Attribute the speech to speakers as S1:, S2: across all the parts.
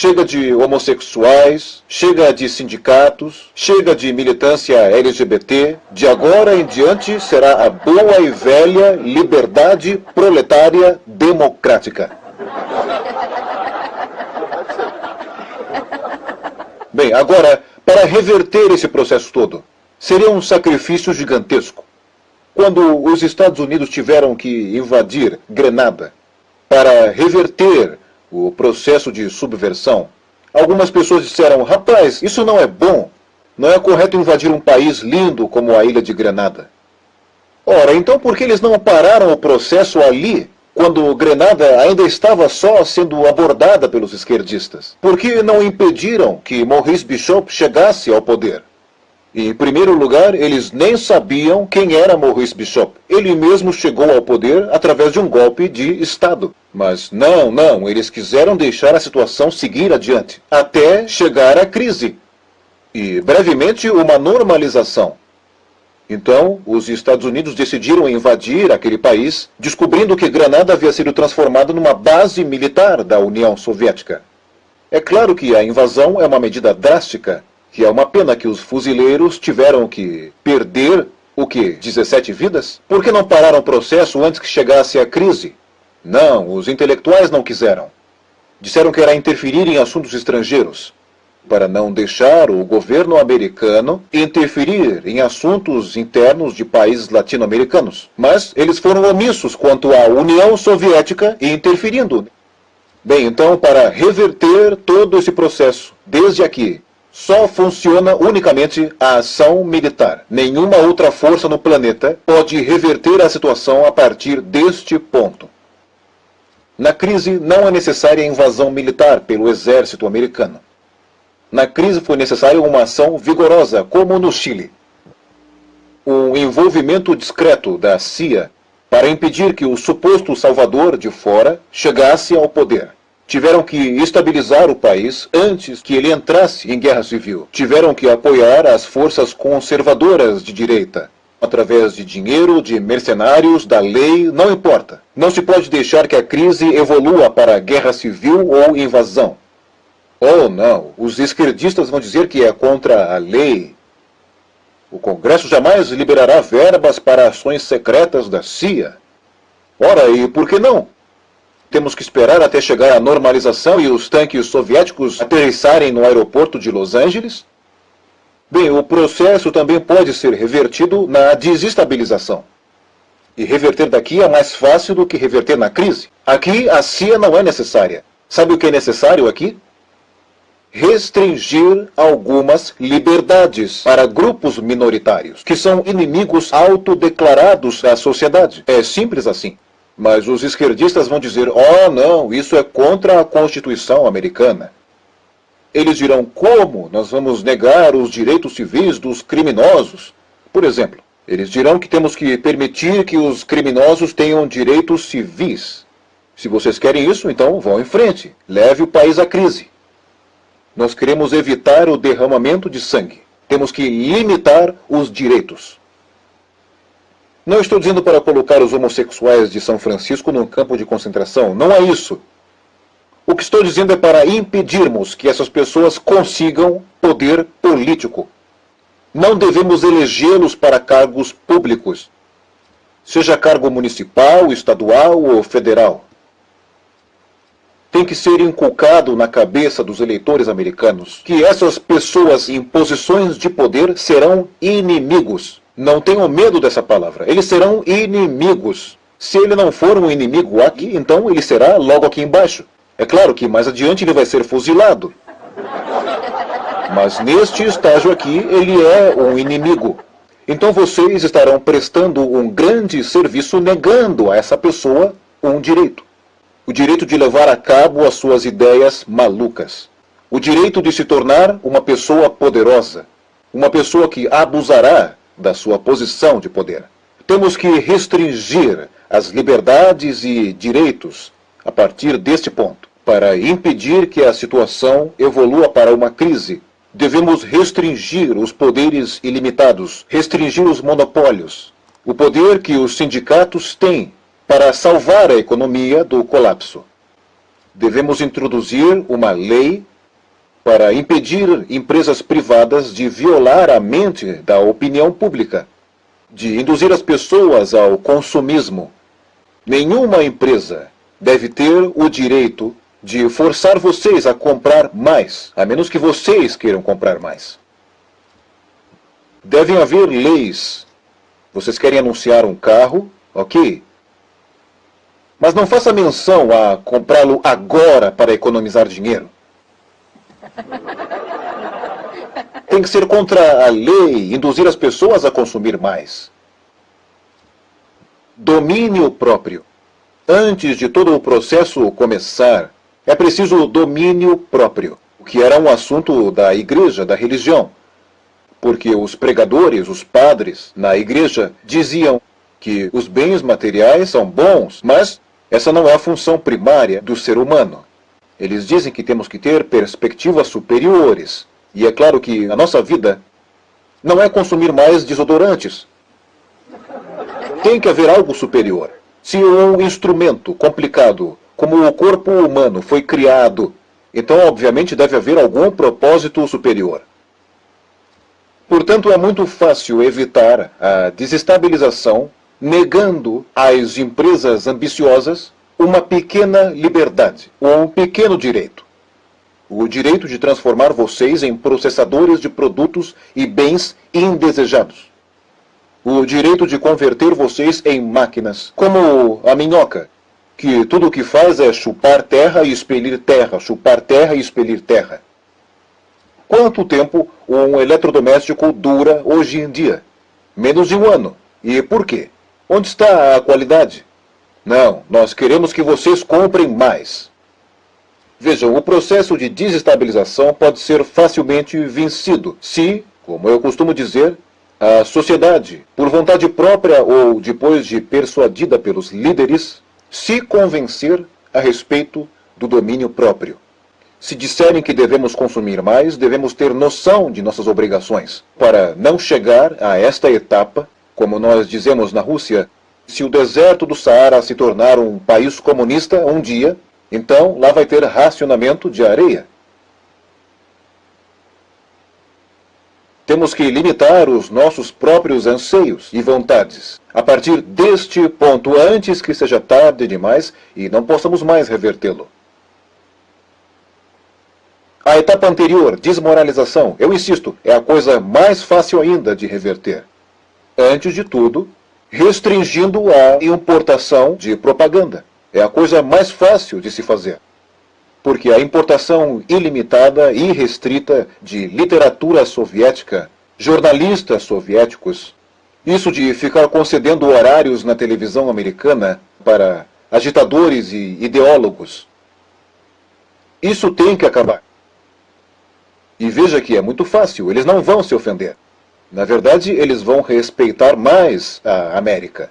S1: chega de homossexuais, chega de sindicatos, chega de militância LGBT. De agora em diante será a boa e velha liberdade proletária democrática. Bem, agora, para reverter esse processo todo, seria um sacrifício gigantesco. Quando os Estados Unidos tiveram que invadir Grenada para reverter o processo de subversão, algumas pessoas disseram: rapaz, isso não é bom. Não é correto invadir um país lindo como a ilha de Grenada. Ora, então por que eles não pararam o processo ali, quando Grenada ainda estava só sendo abordada pelos esquerdistas? Por que não impediram que Maurice Bishop chegasse ao poder? Em primeiro lugar, eles nem sabiam quem era Maurice Bishop. Ele mesmo chegou ao poder através de um golpe de Estado. Mas não, eles quiseram deixar a situação seguir adiante, até chegar à crise. E, brevemente, uma normalização. Então, os Estados Unidos decidiram invadir aquele país, descobrindo que Grenada havia sido transformada numa base militar da União Soviética. É claro que a invasão é uma medida drástica, que é uma pena que os fuzileiros tiveram que perder, 17 vidas? Por que não pararam o processo antes que chegasse a crise? Não, os intelectuais não quiseram. Disseram que era interferir em assuntos estrangeiros, para não deixar o governo americano interferir em assuntos internos de países latino-americanos. Mas eles foram omissos quanto à União Soviética e interferindo. Bem, então, para reverter todo esse processo, desde aqui, só funciona unicamente a ação militar. Nenhuma outra força no planeta pode reverter a situação a partir deste ponto. Na crise não é necessária a invasão militar pelo exército americano. Na crise foi necessária uma ação vigorosa, como no Chile. Um envolvimento discreto da CIA para impedir que o suposto salvador de fora chegasse ao poder. Tiveram que estabilizar o país antes que ele entrasse em guerra civil. Tiveram que apoiar as forças conservadoras de direita. Através de dinheiro, de mercenários, da lei, não importa. Não se pode deixar que a crise evolua para guerra civil ou invasão. Oh, não. Os esquerdistas vão dizer que é contra a lei. O Congresso jamais liberará verbas para ações secretas da CIA. Ora, e por que não? Temos que esperar até chegar à normalização e os tanques soviéticos aterrissarem no aeroporto de Los Angeles? Bem, o processo também pode ser revertido na desestabilização. E reverter daqui é mais fácil do que reverter na crise. Aqui a CIA não é necessária. Sabe o que é necessário aqui? Restringir algumas liberdades para grupos minoritários, que são inimigos autodeclarados da sociedade. É simples assim. Mas os esquerdistas vão dizer: oh não, isso é contra a Constituição americana. Eles dirão: como nós vamos negar os direitos civis dos criminosos? Por exemplo, eles dirão que temos que permitir que os criminosos tenham direitos civis. Se vocês querem isso, então vão em frente. Leve o país à crise. Nós queremos evitar o derramamento de sangue. Temos que limitar os direitos. Não estou dizendo para colocar os homossexuais de São Francisco num campo de concentração. Não é isso. O que estou dizendo é para impedirmos que essas pessoas consigam poder político. Não devemos elegê-los para cargos públicos, seja cargo municipal, estadual ou federal. Tem que ser inculcado na cabeça dos eleitores americanos que essas pessoas em posições de poder serão inimigos. Não tenham medo dessa palavra. Eles serão inimigos. Se ele não for um inimigo aqui, então ele será logo aqui embaixo. É claro que mais adiante ele vai ser fuzilado. Mas neste estágio aqui, ele é um inimigo. Então vocês estarão prestando um grande serviço negando a essa pessoa um direito. O direito de levar a cabo as suas ideias malucas. O direito de se tornar uma pessoa poderosa. Uma pessoa que abusará da sua posição de poder. Temos que restringir as liberdades e direitos a partir deste ponto. Para impedir que a situação evolua para uma crise, devemos restringir os poderes ilimitados, restringir os monopólios, o poder que os sindicatos têm para salvar a economia do colapso. Devemos introduzir uma lei para impedir empresas privadas de violar a mente da opinião pública, de induzir as pessoas ao consumismo. Nenhuma empresa deve ter o direito de forçar vocês a comprar mais, a menos que vocês queiram comprar mais. Devem haver leis. Vocês querem anunciar um carro? Ok. Mas não faça menção a comprá-lo agora para economizar dinheiro. Tem que ser contra a lei, induzir as pessoas a consumir mais. Domínio próprio. Antes de todo o processo começar, é preciso domínio próprio, o que era um assunto da igreja, da religião. Porque os pregadores, os padres, na igreja, diziam que os bens materiais são bons, mas essa não é a função primária do ser humano. Eles dizem que temos que ter perspectivas superiores. E é claro que a nossa vida não é consumir mais desodorantes. Tem que haver algo superior. Se um instrumento complicado como o corpo humano foi criado, então obviamente deve haver algum propósito superior. Portanto, é muito fácil evitar a desestabilização negando às empresas ambiciosas uma pequena liberdade, ou um pequeno direito. O direito de transformar vocês em processadores de produtos e bens indesejados. O direito de converter vocês em máquinas, como a minhoca, que tudo o que faz é chupar terra e expelir terra, chupar terra e expelir terra. Quanto tempo um eletrodoméstico dura hoje em dia? Menos de um ano. E por quê? Onde está a qualidade? Não, nós queremos que vocês comprem mais. Vejam, o processo de desestabilização pode ser facilmente vencido se, como eu costumo dizer, a sociedade, por vontade própria ou depois de persuadida pelos líderes, se convencer a respeito do domínio próprio. Se disserem que devemos consumir mais, devemos ter noção de nossas obrigações, para não chegar a esta etapa, como nós dizemos na Rússia, se o deserto do Saara se tornar um país comunista um dia, então lá vai ter racionamento de areia. Temos que limitar os nossos próprios anseios e vontades, a partir deste ponto, antes que seja tarde demais e não possamos mais revertê-lo. A etapa anterior, desmoralização, eu insisto, é a coisa mais fácil ainda de reverter. Antes de tudo, restringindo a importação de propaganda. É a coisa mais fácil de se fazer. Porque a importação ilimitada e restrita de literatura soviética, jornalistas soviéticos, isso de ficar concedendo horários na televisão americana para agitadores e ideólogos, isso tem que acabar. E veja que é muito fácil, eles não vão se ofender. Na verdade, eles vão respeitar mais a América.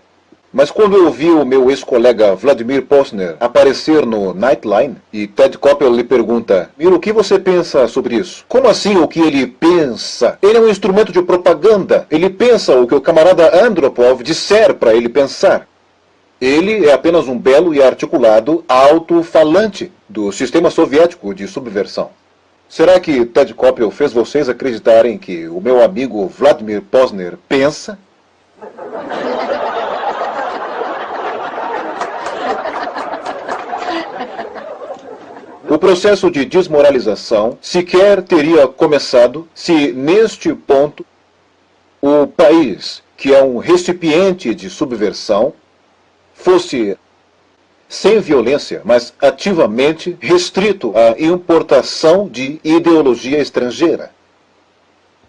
S1: Mas quando eu vi o meu ex-colega Vladimir Posner aparecer no Nightline, e Ted Koppel lhe pergunta, Miro, o que você pensa sobre isso? Como assim o que ele pensa? Ele é um instrumento de propaganda. Ele pensa o que o camarada Andropov disser para ele pensar. Ele é apenas um belo e articulado alto-falante do sistema soviético de subversão. Será que Ted Koppel fez vocês acreditarem que o meu amigo Vladimir Posner pensa? O processo de desmoralização sequer teria começado se, neste ponto, o país, que é um recipiente de subversão, fosse, sem violência, mas ativamente restrito à importação de ideologia estrangeira.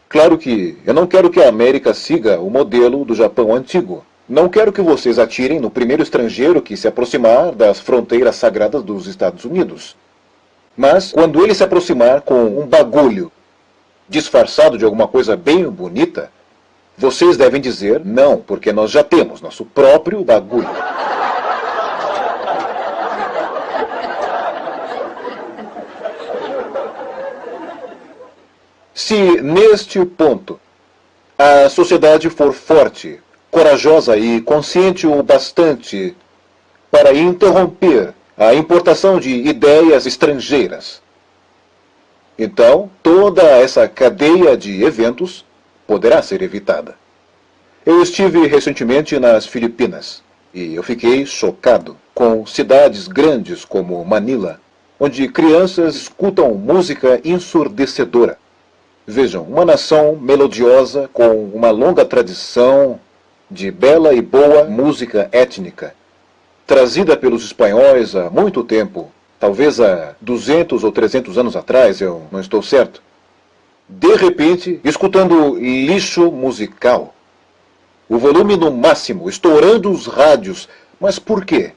S1: Claro que eu não quero que a América siga o modelo do Japão antigo. Não quero que vocês atirem no primeiro estrangeiro que se aproximar das fronteiras sagradas dos Estados Unidos. Mas, quando ele se aproximar com um bagulho disfarçado de alguma coisa bem bonita, vocês devem dizer não, porque nós já temos nosso próprio bagulho. Se, neste ponto, a sociedade for forte, corajosa e consciente o bastante para interromper a importação de ideias estrangeiras, Então, toda essa cadeia de eventos poderá ser evitada. Eu estive recentemente nas Filipinas e eu fiquei chocado com cidades grandes como Manila, onde crianças escutam música ensurdecedora. Vejam, uma nação melodiosa com uma longa tradição de bela e boa música étnica, trazida pelos espanhóis há muito tempo, talvez há 200 ou 300 anos atrás, eu não estou certo. De repente, escutando lixo musical, o volume no máximo, estourando os rádios. Mas por quê?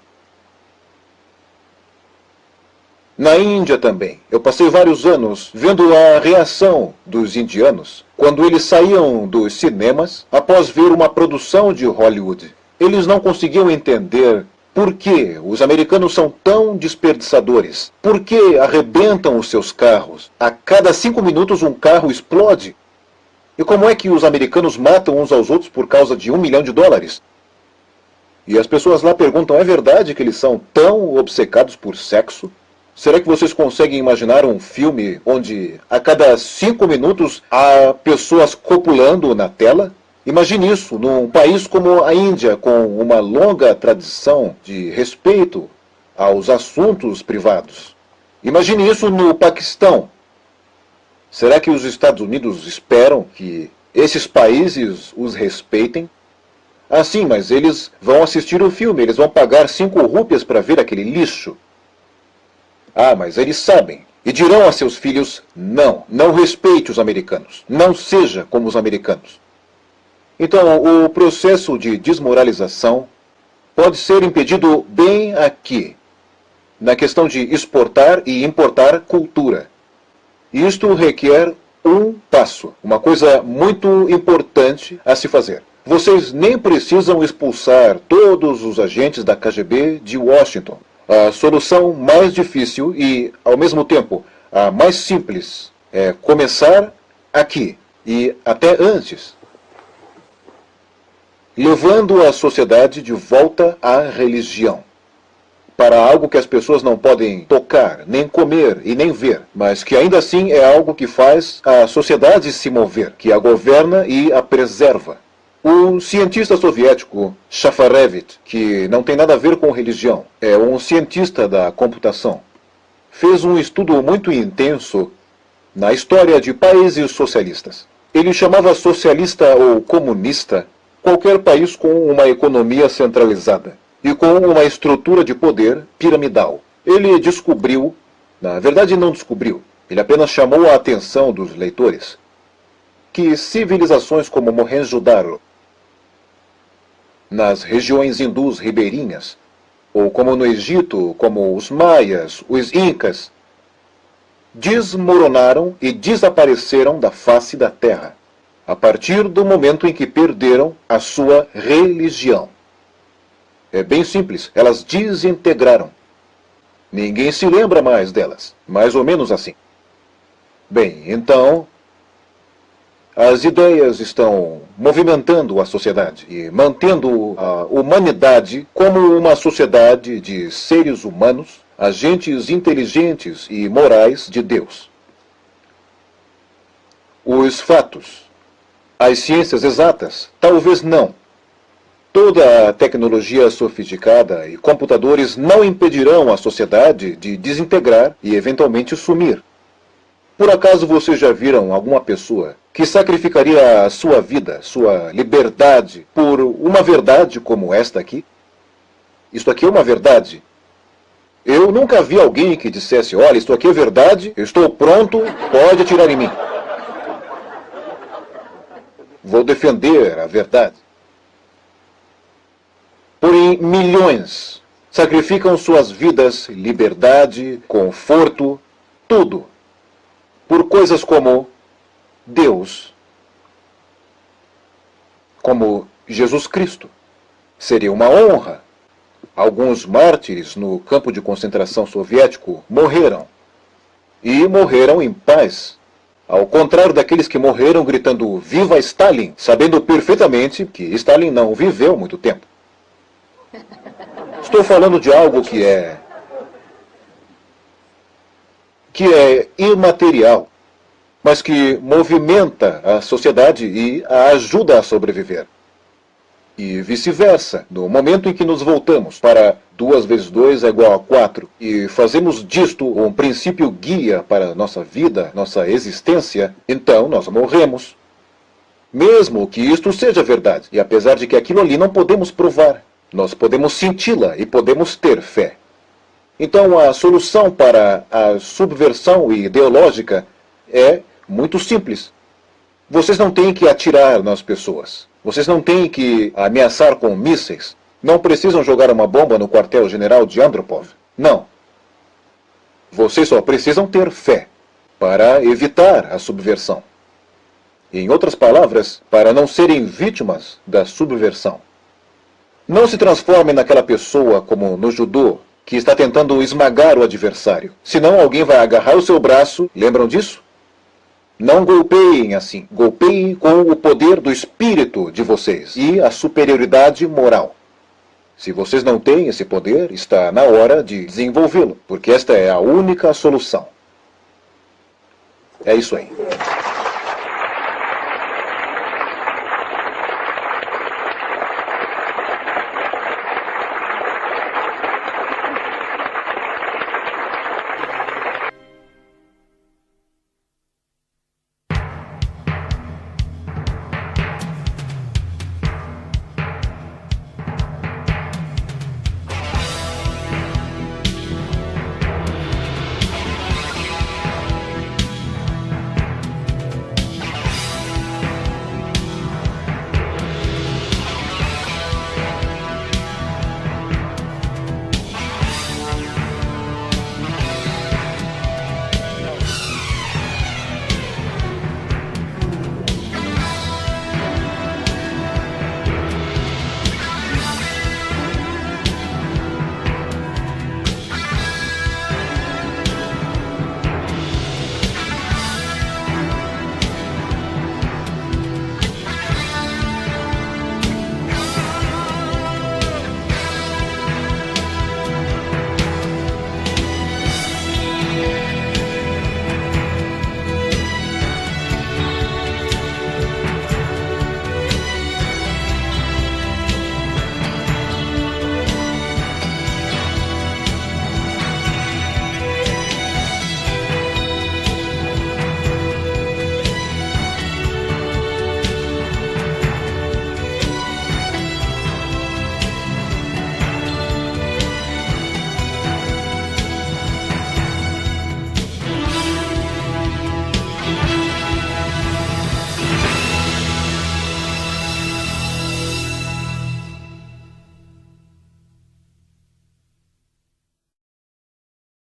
S1: Na Índia também. Eu passei vários anos vendo a reação dos indianos quando eles saíam dos cinemas após ver uma produção de Hollywood. Eles não conseguiam entender por que os americanos são tão desperdiçadores. Por que arrebentam os seus carros? A cada 5 minutos um carro explode. E como é que os americanos matam uns aos outros por causa de $1 milhão? E as pessoas lá perguntam, é verdade que eles são tão obcecados por sexo? Será que vocês conseguem imaginar um filme onde a cada 5 minutos há pessoas copulando na tela? Imagine isso num país como a Índia, com uma longa tradição de respeito aos assuntos privados. Imagine isso no Paquistão. Será que os Estados Unidos esperam que esses países os respeitem? Ah, sim, mas eles vão assistir o filme, eles vão pagar 5 rúpias para ver aquele lixo. Ah, mas eles sabem. E dirão a seus filhos, não respeite os americanos. Não seja como os americanos. Então, o processo de desmoralização pode ser impedido bem aqui, na questão de exportar e importar cultura. Isto requer um passo, uma coisa muito importante a se fazer. Vocês nem precisam expulsar todos os agentes da KGB de Washington. A solução mais difícil e, ao mesmo tempo, a mais simples é começar aqui e até antes, levando a sociedade de volta à religião, para algo que as pessoas não podem tocar, nem comer e nem ver, mas que ainda assim é algo que faz a sociedade se mover, que a governa e a preserva. O cientista soviético Shafarevich, que não tem nada a ver com religião, é um cientista da computação, fez um estudo muito intenso na história de países socialistas. Ele chamava socialista ou comunista qualquer país com uma economia centralizada e com uma estrutura de poder piramidal. Ele descobriu, na verdade não descobriu, ele apenas chamou a atenção dos leitores, que civilizações como Mohenjo-Daro, nas regiões hindus ribeirinhas, ou como no Egito, como os maias, os incas, desmoronaram e desapareceram da face da terra, a partir do momento em que perderam a sua religião. É bem simples, elas desintegraram. Ninguém se lembra mais delas, mais ou menos assim. Bem, então, as ideias estão movimentando a sociedade e mantendo a humanidade como uma sociedade de seres humanos, agentes inteligentes e morais de Deus. Os fatos, as ciências exatas, talvez não. Toda a tecnologia sofisticada e computadores não impedirão a sociedade de desintegrar e eventualmente sumir. Por acaso vocês já viram alguma pessoa que sacrificaria a sua vida, sua liberdade, por uma verdade como esta aqui? Isto aqui é uma verdade. Eu nunca vi alguém que dissesse, olha, isto aqui é verdade, eu estou pronto, pode atirar em mim. Vou defender a verdade. Porém, milhões sacrificam suas vidas, liberdade, conforto, tudo, por coisas como Deus, como Jesus Cristo. Seria uma honra. Alguns mártires no campo de concentração soviético morreram. E morreram em paz. Ao contrário daqueles que morreram gritando "Viva Stalin!", sabendo perfeitamente que Stalin não viveu muito tempo. Estou falando de algo que é imaterial. mas que movimenta a sociedade e a ajuda a sobreviver. E vice-versa, no momento em que nos voltamos para 2 vezes 2 é igual a 4 e fazemos disto um princípio guia para nossa vida, nossa existência, então nós morremos. Mesmo que isto seja verdade, e apesar de que aquilo ali não podemos provar, nós podemos senti-la e podemos ter fé. Então a solução para a subversão ideológica é muito simples. Vocês não têm que atirar nas pessoas. Vocês não têm que ameaçar com mísseis. Não precisam jogar uma bomba no quartel-general de Andropov. Não. Vocês só precisam ter fé para evitar a subversão. Em outras palavras, para não serem vítimas da subversão. Não se transforme naquela pessoa como no judô, que está tentando esmagar o adversário. Senão alguém vai agarrar o seu braço, lembram disso? Não golpeiem assim. Golpeiem com o poder do espírito de vocês e a superioridade moral. Se vocês não têm esse poder, está na hora de desenvolvê-lo, porque esta é a única solução. É isso aí.